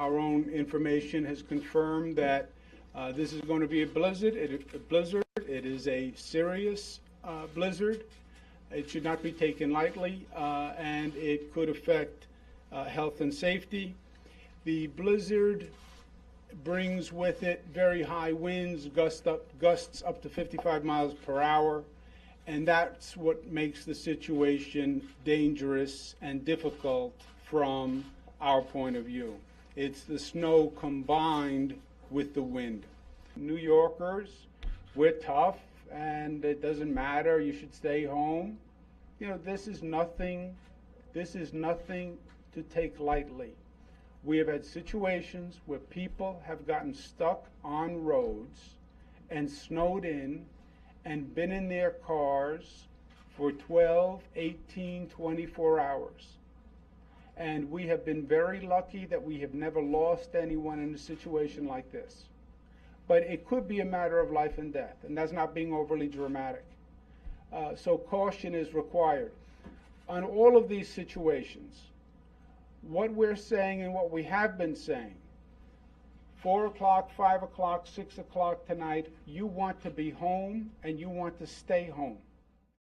our own information has confirmed that this is going to be a blizzard. It is a serious blizzard. It should not be taken lightly, and it could affect health and safety. The blizzard brings with it very high winds, gusts up to 55 miles per hour, and that's what makes the situation dangerous and difficult from our point of view. It's the snow combined with the wind. New Yorkers, we're tough, and it doesn't matter, you should stay home. You know, this is nothing to take lightly. We have had situations where people have gotten stuck on roads and snowed in and been in their cars for 12, 18, 24 hours. And we have been very lucky that we have never lost anyone in a situation like this. But it could be a matter of life and death, and that's not being overly dramatic. So caution is required. On all of these situations, what we're saying and what we have been saying, 4 o'clock, 5 o'clock, 6 o'clock tonight, you want to be home and you want to stay home.